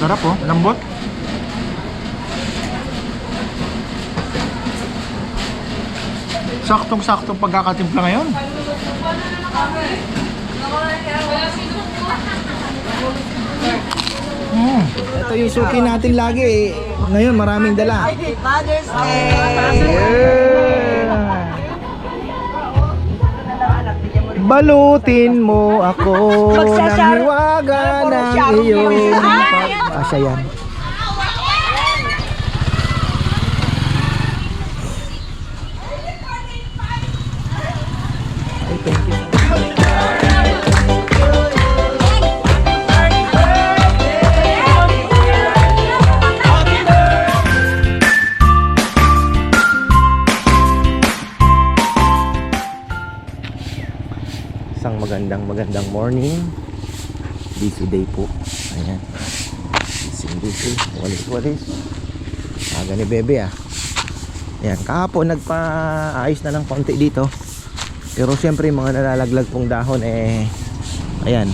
Sarap oh, lambot. Saktong-saktong pagkakatimpla ngayon. Ito yung suki natin lagi eh. Ngayon maraming dala. Father's Day! Yeah. Balutin mo ako ng hiwaga ng iyong pag-asa yan. Ay, thank you. Isang magandang morning. Busy day po. Ayan. Busy. Walis. Aga ni Bebe ah. Ayan. Kahapon nagpa-ayos na ng konti dito. Pero siyempre mga nalalaglag pong dahon eh. Ayan.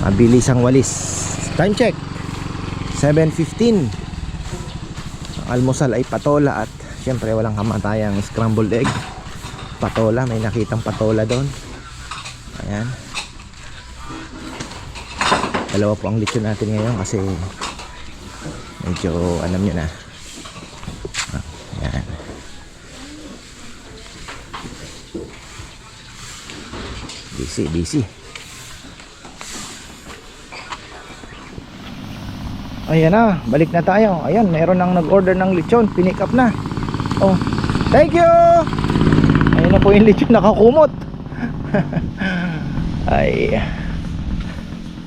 Mabilis ang walis. Time check. 7:15. Ang almusal ay patola at siyempre walang kamatayang scrambled egg. Patola. May nakitang patola doon. Ayan. Dalawa po ang lechon natin ngayon kasi medyo alam nyo na. Ayan. Busy. Ayan na, balik na tayo. Ayan, mayroon nang nag-order ng lechon. Pinick up na. Oh, thank you. Ayan na po yung lechon nakakumot. Ay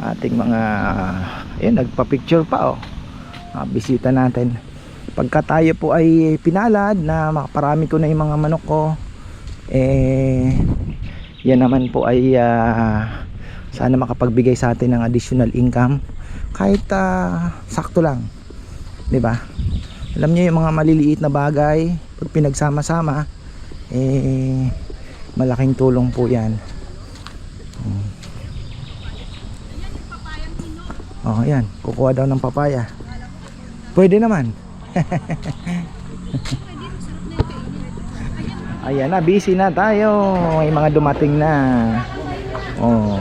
ating mga nagpa-picture pa bisita natin. Pagka tayo po ay pinalad na makaparami ko na yung mga manok ko, yan naman po ay sana makapagbigay sa atin ng additional income kahit sakto lang, 'di ba? Alam niyo yung mga maliliit na bagay pag pinagsama-sama malaking tulong po yan. Oh, yan. Kukuha daw ng papaya. Pwede naman. Ayan na, busy na tayo. May mga dumating na. Oh.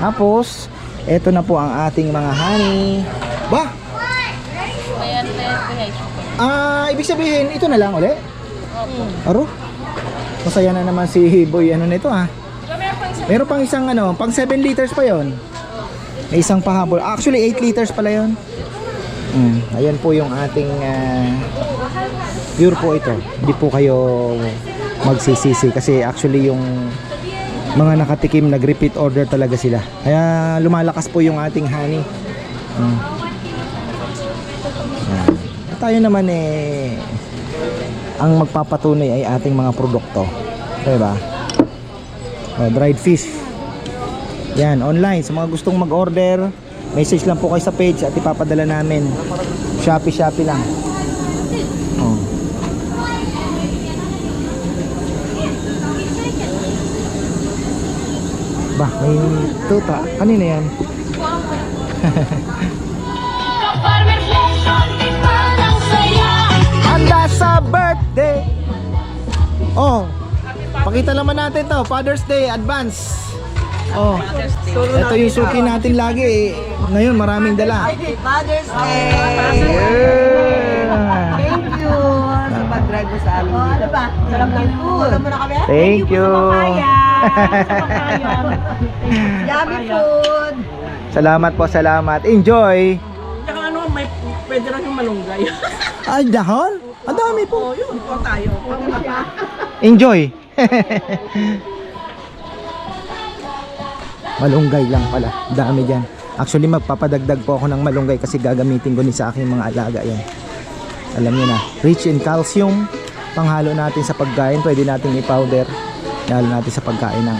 Tapos, eto na po ang ating mga honey. Ba? Ibig sabihin, ito na lang ulit? Aro? Masaya na naman si Boy nito Meron pang isang pang 7 liters pa yon. May isang pahabol. Actually 8 liters pala yon. Ayan po yung ating pure po ito. Hindi po kayo magsisisi kasi actually yung mga nakatikim nag-repeat order talaga sila. Kaya lumalakas po yung ating honey. Tayo naman ang magpapatunay ay ating mga produkto. Diba? Dried fish. Yan, online. Sa mga gustong mag-order, message lang po kayo sa page at ipapadala namin. Shopee lang. Bah, may tuta. Kanina yan? Handa sa birthday. Pakita naman natin to, Father's Day advance. Ito yung suki natin lagi eh. Ngayon maraming dala. Father's Day! Thank you sa pag-drive mo sa amin. Ano ba? Sarap ng food. Thank you. Yummy food. Salamat po, salamat. Enjoy. Tsaka may pwede rin yung malunggay. Ay, dahon? Ang dami po. Yun po tayo. Enjoy. Malunggay lang pala. Dami dyan. Actually magpapadagdag po ako ng malunggay kasi gagamitin ko din sa aking mga alaga yan. Alam niyo na, rich in calcium. Panghalo natin sa pagkain. Pwede natin i-powder. Lalo natin sa pagkain ng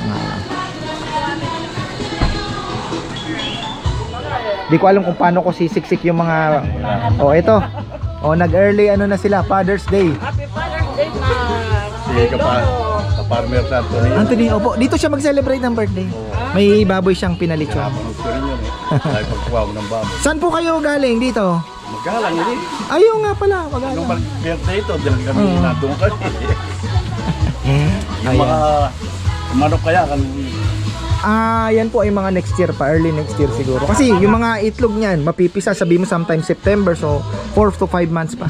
di ko alam kung paano ko sisiksik yung mga ito. Nag-early na sila, Father's Day. Happy Father's Day, ma. Si Farmer Anthony. Anthony, opo, dito siya mag-celebrate ng birthday. May baboy siyang pinalitso. Napanood ko rin yun Dahil pagkuha mo ng baboy. Saan po kayo galing dito? Magalang yun Ayun nga pala, Nung magalang. mag-birthday ito, dahil kami Oo. nadung kami. Yung Ayan. mga manok kaya kan Yan po ay mga next year pa, early next year siguro. Kasi yung mga itlog niyan, mapipisa, sabi mo sometime September, so 4 to 5 months pa.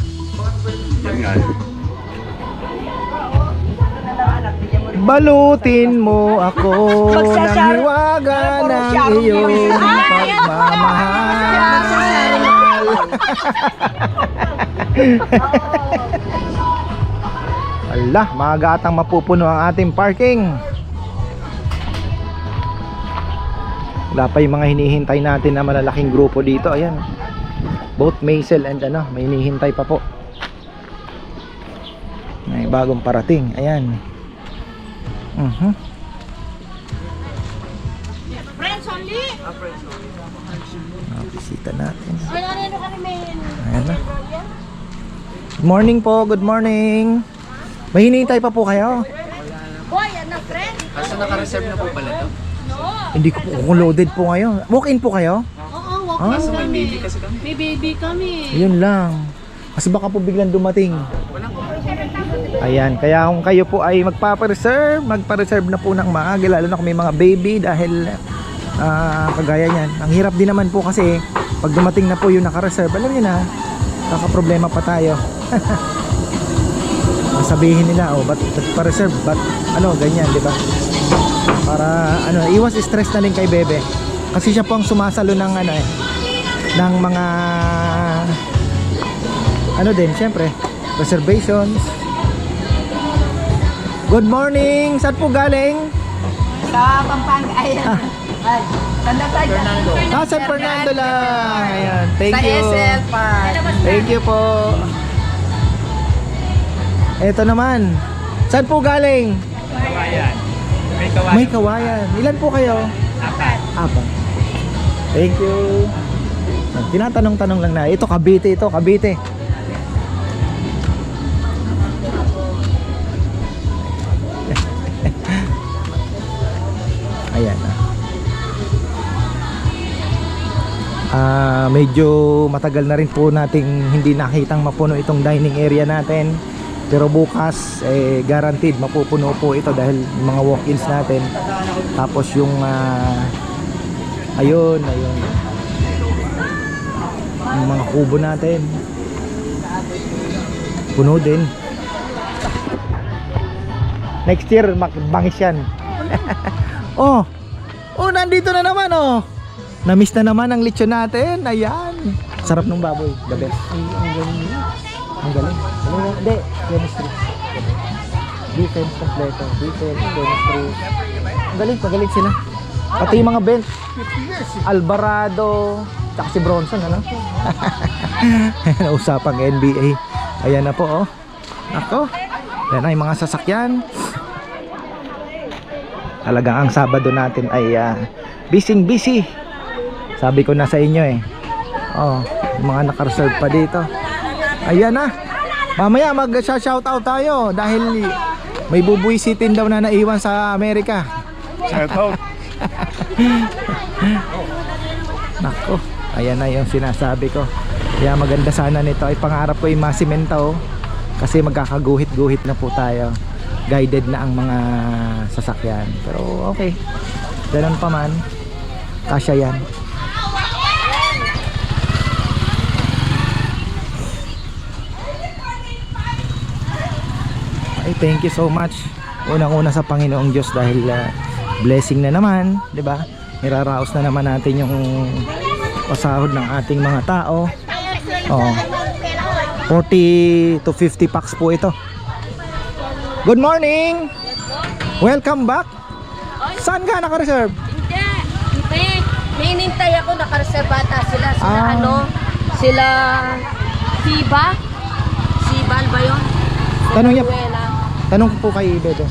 yun nga. Balutin mo ako ng hiwaga ng iyong pagmamahal. Allah, maaga atang mapupuno ang ating parking. Wala pa yung mga hinihintay natin na malalaking grupo dito. Ayan, both Maisel and may hinihintay pa po. May bagong parating. Ayan. Friends only? Bisita natin. Ano kami men? Ayan na. Good morning po, good morning. May hinihintay pa po kayo? Boy, ano friend? Hindi ko po, kung loaded po ngayon. Walk-in po kayo? Oo, walk Ah, May baby kami. yun lang. Kasi baka po biglang dumating. Ayan, kaya kung kayo po ay magpa-reserve na po ng maaga, lalo na kung may mga baby dahil kagaya niyan. Ang hirap din naman po kasi pag dumating na po yung naka-reserve, alam niyo na, kaka-problema pa tayo. Sabihin nila, ba't nagpa-reserve? Ba't ganyan, di ba? Para iwas stress na rin kay Bebe. Kasi siya po ang sumasalo ng ng mga din, syempre, reservations. Good morning! Saan po galing? Sa Pampanga. Ayan. Ay, Tanda Fernando. San Fernando lang. Ayan, thank Sa you. SL Park. Thank you po. Eto naman. Saan po galing? Kawayan. May Kawayan. Ilan po kayo? Apat. Apat. Thank you. Tinatanong-tanong lang na. Ito Cavite, ito Cavite. Ayan. Medyo matagal na rin po nating hindi nakitang mapuno itong dining area natin. Pero bukas guaranteed mapupuno po ito dahil mga walk-ins natin. Tapos yung ayun yung mga kubo natin puno din. Next year bangis yan. oh nandito na naman na-miss na naman ang lechon natin. Ayan, sarap ng baboy, the best. Ang galing. Hindi, chemistry. Defense kompleto. Defense, chemistry. Ang galing, magaling sila. Pati yung mga bench. Alvarado, tsaka si Bronson, Usapang NBA. Ayan na po, Ako. Ayan na yung mga sasakyan. Talagang ang Sabado natin ay busy. Sabi ko na sa inyo yung mga naka-reserve pa dito. Ayan na. Mamaya mag-shoutout tayo dahil may bubuisitin daw na naiwan sa Amerika. Shout out. Nako, ayan na yung sinasabi ko. Kaya maganda sana nito ay pangarap ko yung masimento kasi magkakaguhit-guhit na po tayo. Guided na ang mga sasakyan. Pero okay, ganun pa man, kasya yan. Ay, thank you so much. Unang-una sa Panginoong Diyos dahil blessing na naman, 'di ba? Niraraos na naman natin yung pasahod ng ating mga tao. 40 to 50 packs po ito. Good morning. Welcome back. Saan ka naka-reserve? Hindi. May inintay ako, nakareservata sila. Sila Siba? Sibal ba yun? Tanong niya. Buena. Tanong ko po kay Bebe.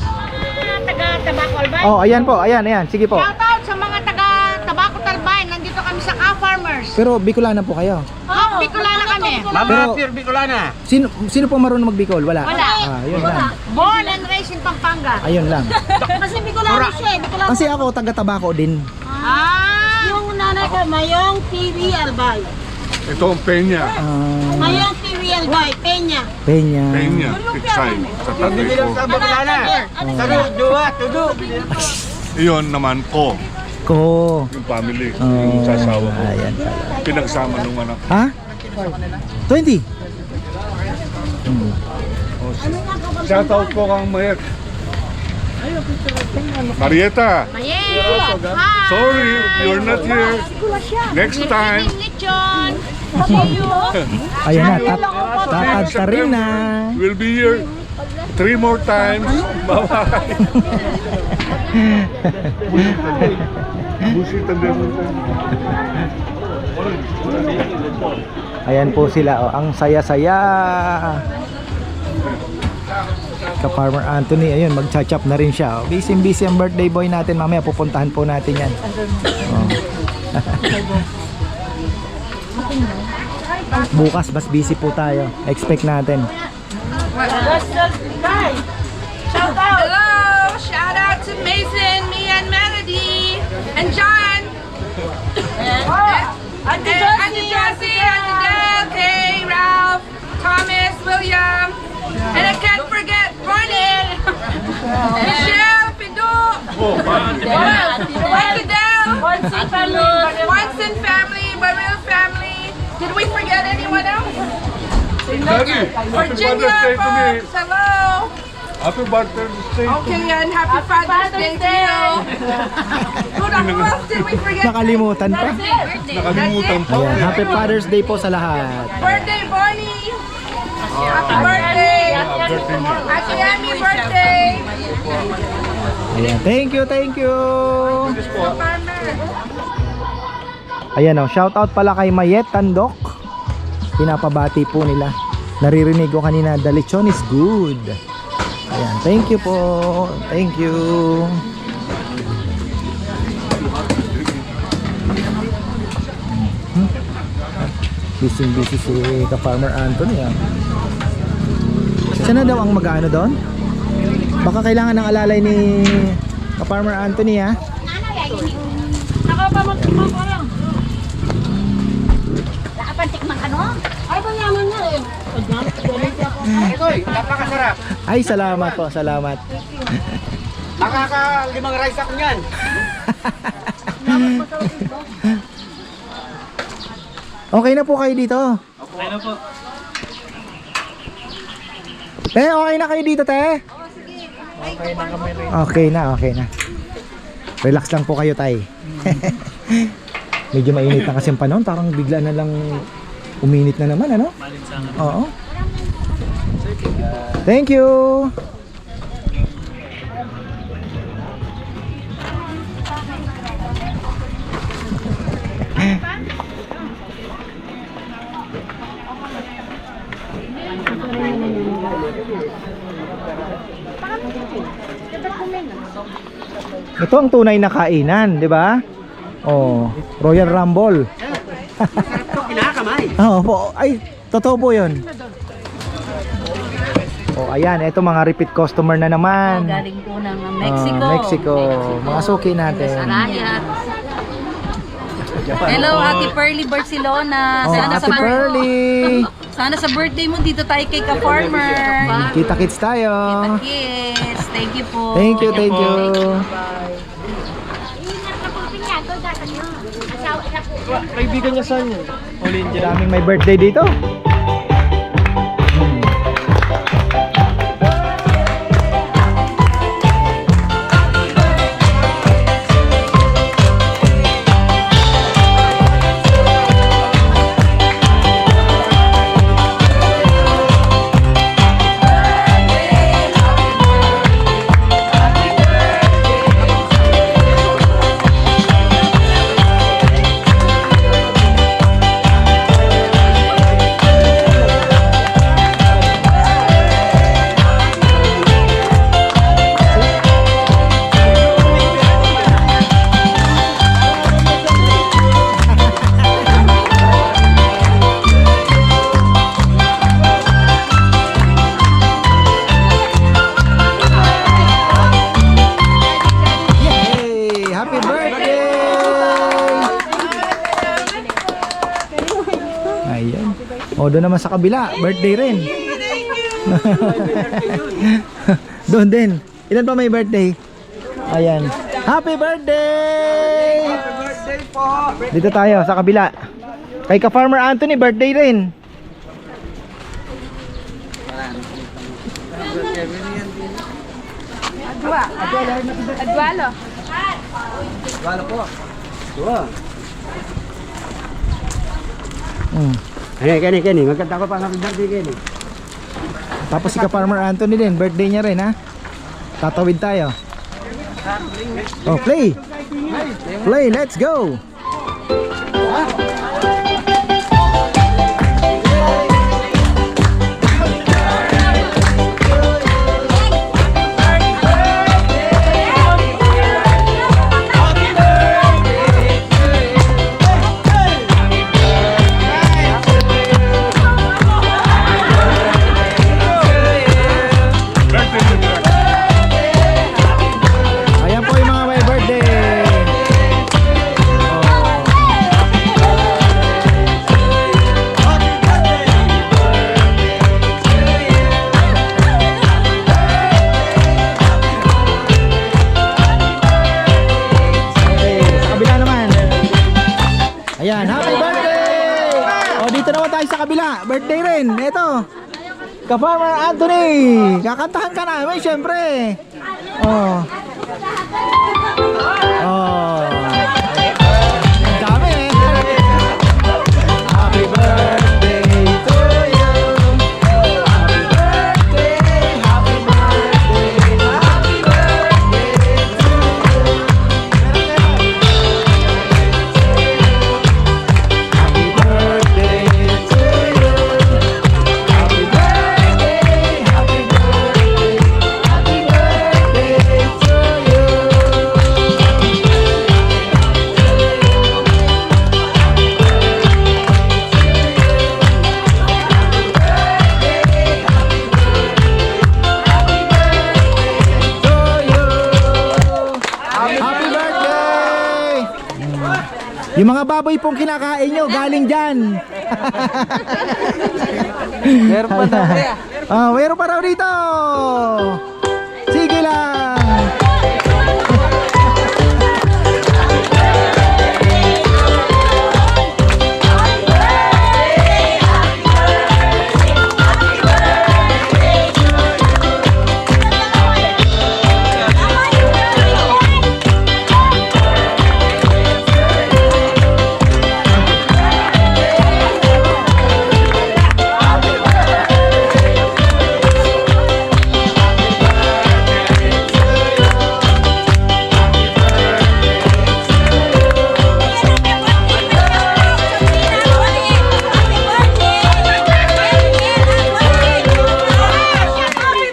Taga-Tabaco Albay. Ayan po, ayan. Sige po. Shout out sa mga taga-Tabaco Albay. Nandito kami sa Ka-Farmers. Pero Bicolana po kayo. Bicolana kami. Pero- Pure Bicolana. Sino po marunong mag-Bicol? Wala. Wala. Yun lang. Born and raised in Pampanga. Ayun lang. Kasi Bicolano siya eh. Bicolano. Kasi ako taga-Tabaco din. Yung nanay Mayong TV Albay. Ito ang Peña. Mayong TV Albay, Peña. Peña. Peña, Tiksay. Sa tatay ko. Iyon naman ko. Ko. Yung family. Yung sasawa ko. Ayan. Pinagsama nung anak. Ha? 20? Shoutout po kang Mayet. Marieta, Mayet! Hi! sorry you're not here. Next time. Lechon! See you! Ayan na, tatad ka rin na. We'll be here 3 more times. Bye-bye. Busitan din mo. Ayan po sila, oh. Ang saya-saya. Ka-Farmer Anthony, ayun, magcha-chop na rin siya. Oh. Busy ang birthday boy natin. Mamaya pupuntahan po natin yan. Oh. Bukas, mas busy po tayo. Expect natin. Hello! Shout out to Mason, me and Melody, and John. Auntie Josie, Auntie Deb, Kay, Ralph, Thomas, William, and I can't forget Ronnie, Michelle, Pido, Auntie Del, Watson family, Baril family. Did we forget anyone else? Daddy, happy Virginia, Father's Day to me. folks, hello. Happy Father's Day to me. Okay, and happy Father's Day to you. Who else did we forget? Nakalimutan pa. Nakalimutan po. Ayan, Happy Father's Day po sa lahat. Birthday, Bonnie. Happy birthday. Happy Amy birthday. Ayan, thank you. Ayan oh, shout out pala kay Mayet Tandok. Pinapabati po nila. Naririnig ko kanina, the lechon is good. Ayan, thank you po. Thank you. Busy si ka-Farmer Anthony ah. Saan na daw ang mag-ano doon? Baka kailangan ng alalay ni ka-Farmer Anthony ah. Nakapantikman ka no? Ay, banyaman na eh. Napakasarap. Ay, salamat po, salamat. Makaka-5 rice ako niyan. Okay na po kayo dito. Okay na po. Te, okay na kayo dito, te? Okay na. Relax lang po kayo, tay. Medyo mainit na kasi ang panahon. Parang bigla na lang uminit na naman, ano? Oo. Thank you. Ito ang tunay na kainan, di ba? Oh, Royal Rumble. Kinakamay. Oo po. Ay, totoo po 'yun. Oh, ayan, ito mga repeat customer na naman. Galing po ng Mexico. Mexico. Mga suki natin. Arayat. Hello, Ate Pearly Barcelona. Oh, Ate Pearly. Sana sa birthday mo dito tayo kay Ka-Farmer. Kita-kits tayo. Kiss. Thank you po. Thank you. Kaibigan niya saan yun? Daming may birthday dito. Ayan. O, doon naman sa kabila. Birthday rin. Doon din. Ilan pa may birthday? Ayan. Happy birthday! Happy birthday po! Dito tayo sa kabila. Kay ka Farmer Anthony, birthday rin. Adwalo. Kani, magkanta ko pa happy birthday kani. Tapos si ka Farmer Anthony din, birthday niya rin ha. Tatawid tayo. Oh, play! Play, let's go! Ayan po yung mga may birthday. Okay, sa kabila naman. Ayan, happy birthday! O, dito naman tayo sa kabila. Birthday rin. Ito. Ka-Farmer Anthony. Kakantahan ka namin, syempre. Oh. Oh. Ang dami eh. Happy birthday to you. Happy birthday, happy birthday, happy birthday to you. Happy birthday to you. Happy birthday, happy birthday, happy birthday to you. Happy birthday! Yung mga baboy pong kinakain nyo, galing dyan. Meron pa daw kaya? Meron pa raw dito. Sige lang.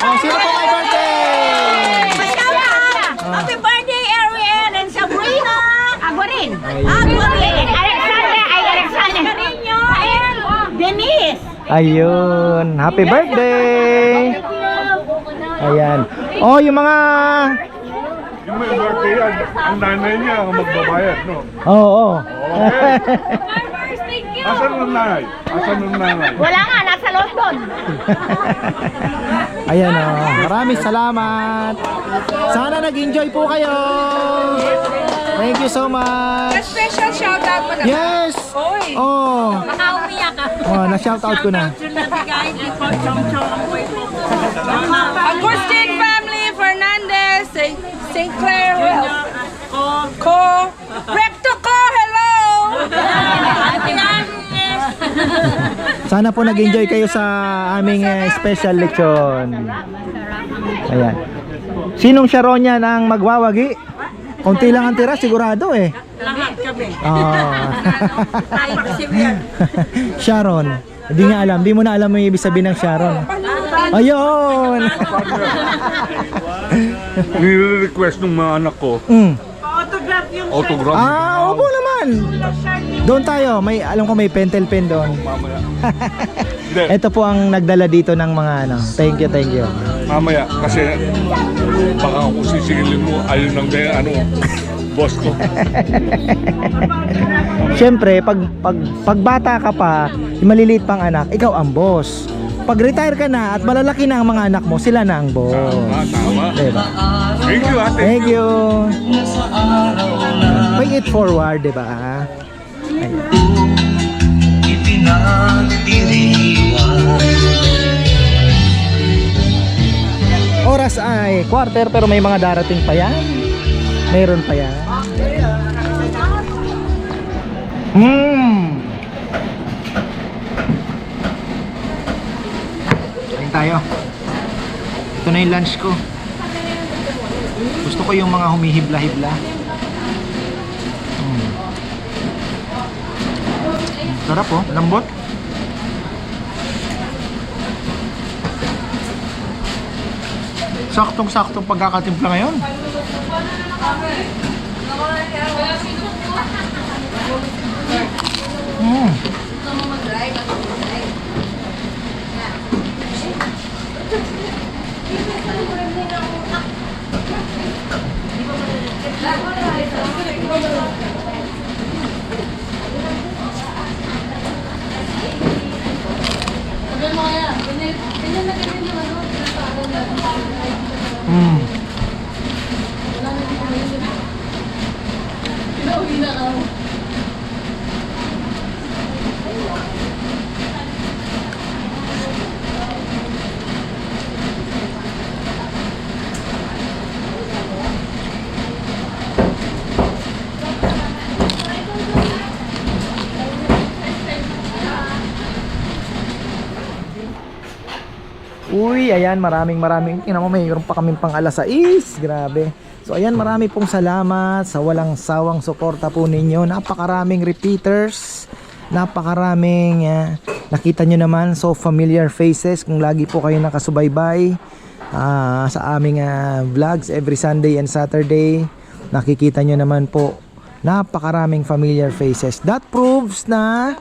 Oh, sino po may birthday? Happy birthday, Ariel and Sabrina! Ako rin! Alexander Carino and Denise! Ayun, happy birthday. Ayan. Oh, yung mga Yung may birthday, ang nanay niya ang magbabayad, no? Oo. Okay. Asan ang nanay? Asan ang nanay? Wala nga, nasa London! Ayan oh. Maraming salamat. Sana nag-enjoy po kayo. Thank you so A much. special shout out mo naman. Yes. Oy. Oh. Nakaumiyak ka! Oh, na-shout out ko na. Agustin family, Fernandez, St. Clair, who else? Ko. Recto Ko, hello! Sana po nag-enjoy kayo sa aming special lechon. Ayan. Sinong Sharonia ang magwawagi? Konti lang ang tira, sigurado eh. Lahat kami. Sharon. Hindi niya alam. Hindi mo na alam yung ibig sabihin ng Sharon. Ayun! Nire-request ng mga anak ko, Autograph yung autograph. Opo naman. Doon tayo. Alam ko may pentel pen doon. Hindi, Ito po ang nagdala dito ng mga ano. Thank you, thank you. mamaya, kasi baka kung sisigilin mo, ayun lang din, ano, boss ko. Siyempre, pag bata ka pa, yung maliliit pang anak, ikaw ang boss. Pag retire ka na at malalaki na ang mga anak mo, sila na ang boss. Tama. Diba? Thank you, ate. Thank you. Pay it forward, diba? Ayan. Oras ay quarter pero may mga darating pa yan. Mayroon pa yan. Kain tayo. Ito na yung lunch ko. Gusto ko yung mga humihibla-hibla. Sarap oh, lambot. Saktong-saktong pagkakatimpla ngayon. Uy, ayan, maraming. Tingnan mo, mayroon pa kaming pang alas 6. Grabe. So, ayan, marami pong salamat sa walang sawang suporta po ninyo. Napakaraming repeaters. Napakaraming, nakita nyo naman, so familiar faces. Kung lagi po kayo nakasubaybay sa aming vlogs every Sunday and Saturday, nakikita nyo naman po, napakaraming familiar faces. That proves na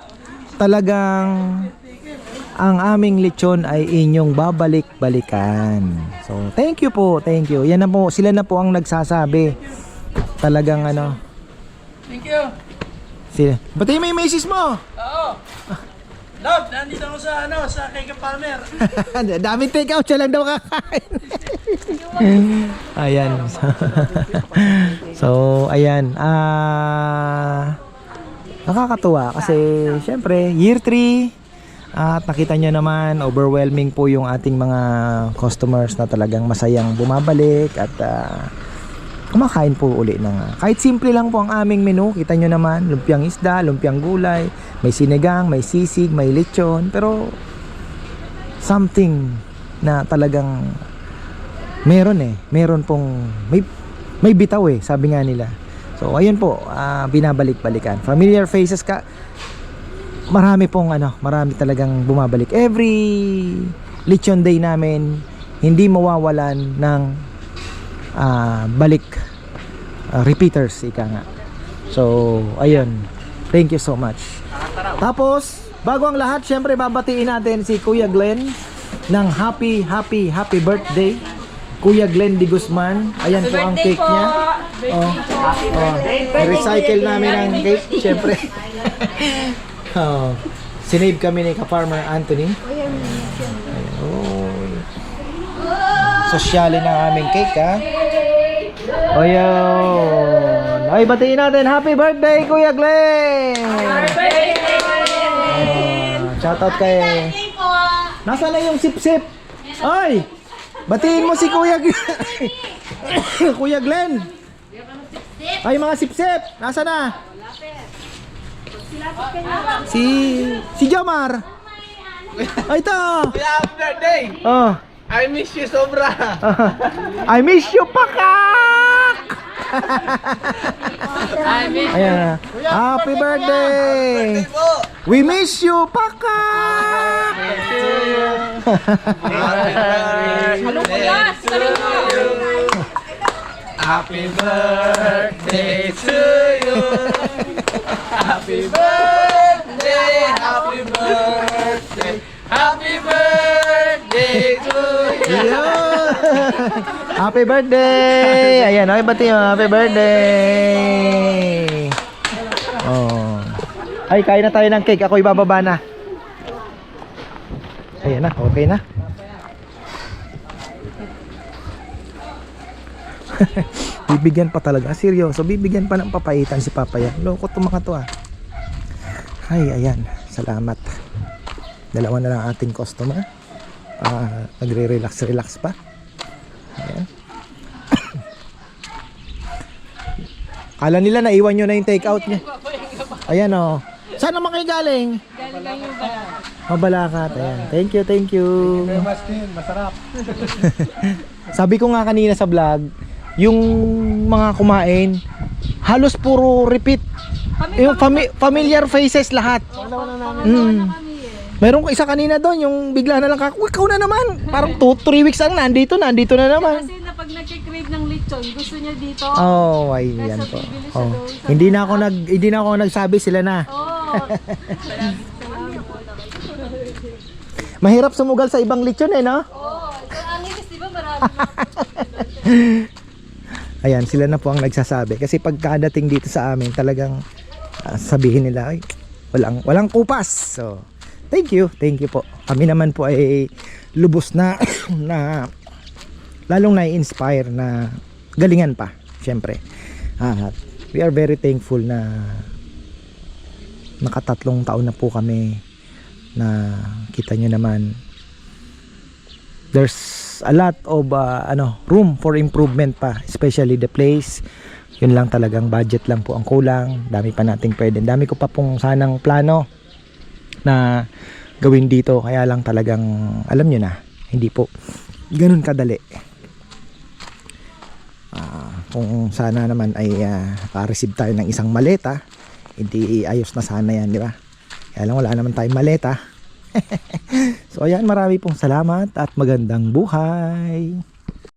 talagang ang aming lechon ay inyong babalik-balikan. So, thank you po, thank you. Yan na po, sila na po ang nagsasabi. Talagang ano. Thank you. Sila. Ba't yung may message mo? Oo. Love, nandito ako sa Keke Palmer. Daming take out, siya lang daw kakain. Ayan. So, ayan. Nakakatuwa kasi syempre, year 3. At nakita nyo naman, overwhelming po yung ating mga customers na talagang masayang bumabalik at kumakain po uli ng kahit simple lang po ang aming menu. Kita nyo naman, lumpiang isda, lumpiang gulay, may sinigang, may sisig, may lechon, pero something na talagang meron pong may bitaw sabi nga nila. So ayun po, binabalik-balikan. Familiar faces ka. Marami talagang bumabalik. Every lechon day namin, hindi mawawalan ng balik repeaters, ika nga. So, ayun. Thank you so much. Tapos, bago ang lahat, syempre babatiin natin si Kuya Glenn ng happy birthday. Kuya Glenn Di Guzman. Ayan po ang cake niya. Recycle namin ang cake, syempre. Sinave kami ni ka-farmer Anthony. Sosyalin ang aming cake, ha. O yun. Ay, batiin natin. Happy birthday, Kuya Glenn! Happy birthday! Shoutout kay... Nasaan na yung sip-sip? Ay! Batiin mo si Kuya Glenn! Kuya Glenn! Ay, mga sip-sip! Nasaan na? Si Jomar. Ay, ito. Happy birthday! Oh. I miss you sobra! I miss you, pakak! Ayan. Happy birthday! We miss you, pakak! Happy birthday to you! Happy birthday! Happy birthday! Happy birthday to you! Happy birthday! Ayan, okay, bati mo. Happy birthday! Oh. Ay, kain na tayo ng cake. Ako ibababa na. Ayan na, okay na. Bibigyan pa talaga. Seryoso, bibigyan pa ng papaitan si Papa yan. Loko to mga to ah. Ay, ayan. Salamat. Dalawa na lang ating customer. Nagre-relax pa. Ayan. Kala nila naiwan nyo na yung take out niya. Ayan o. Saan naman kayo galing? Galing kayo Balakat. Ayan. Thank you, thank you. Masarap. Sabi ko nga kanina sa vlog, yung mga kumain, halos puro repeat. Yung familiar faces lahat. Meron ko isa kanina doon, yung bigla na lang ikaw na naman. Parang 2-3 weeks lang nandito na naman. Kasi na pag nagkikrave ng lechon, gusto niya dito. Oh, ay yan po. Oh. Hindi na ako nagsabi, sila na. Mahirap sumugal sa ibang lechon eh, no? Ang inis, di ba marami? Ayan, sila na po ang nagsasabi. Kasi pagkadating dito sa amin, talagang sabihin nila, ay, walang kupas. So, thank you po. Kami naman po ay lubos na na lalong na-inspire na galingan pa, syempre. We are very thankful na nakatatlong taon na po kami na kita nyo naman there's a lot of room for improvement pa, especially the place. Yun lang talagang budget lang po ang kulang. Dami pa nating pwede. Dami ko pa pong sanang plano na gawin dito, kaya lang talagang alam nyo na, hindi po ganun kadali. Kung sana naman ay receive tayo ng isang maleta, hindi ayos na sana yan, di ba? Kaya lang wala naman tayong maleta. So ayan, marami pong salamat at magandang buhay.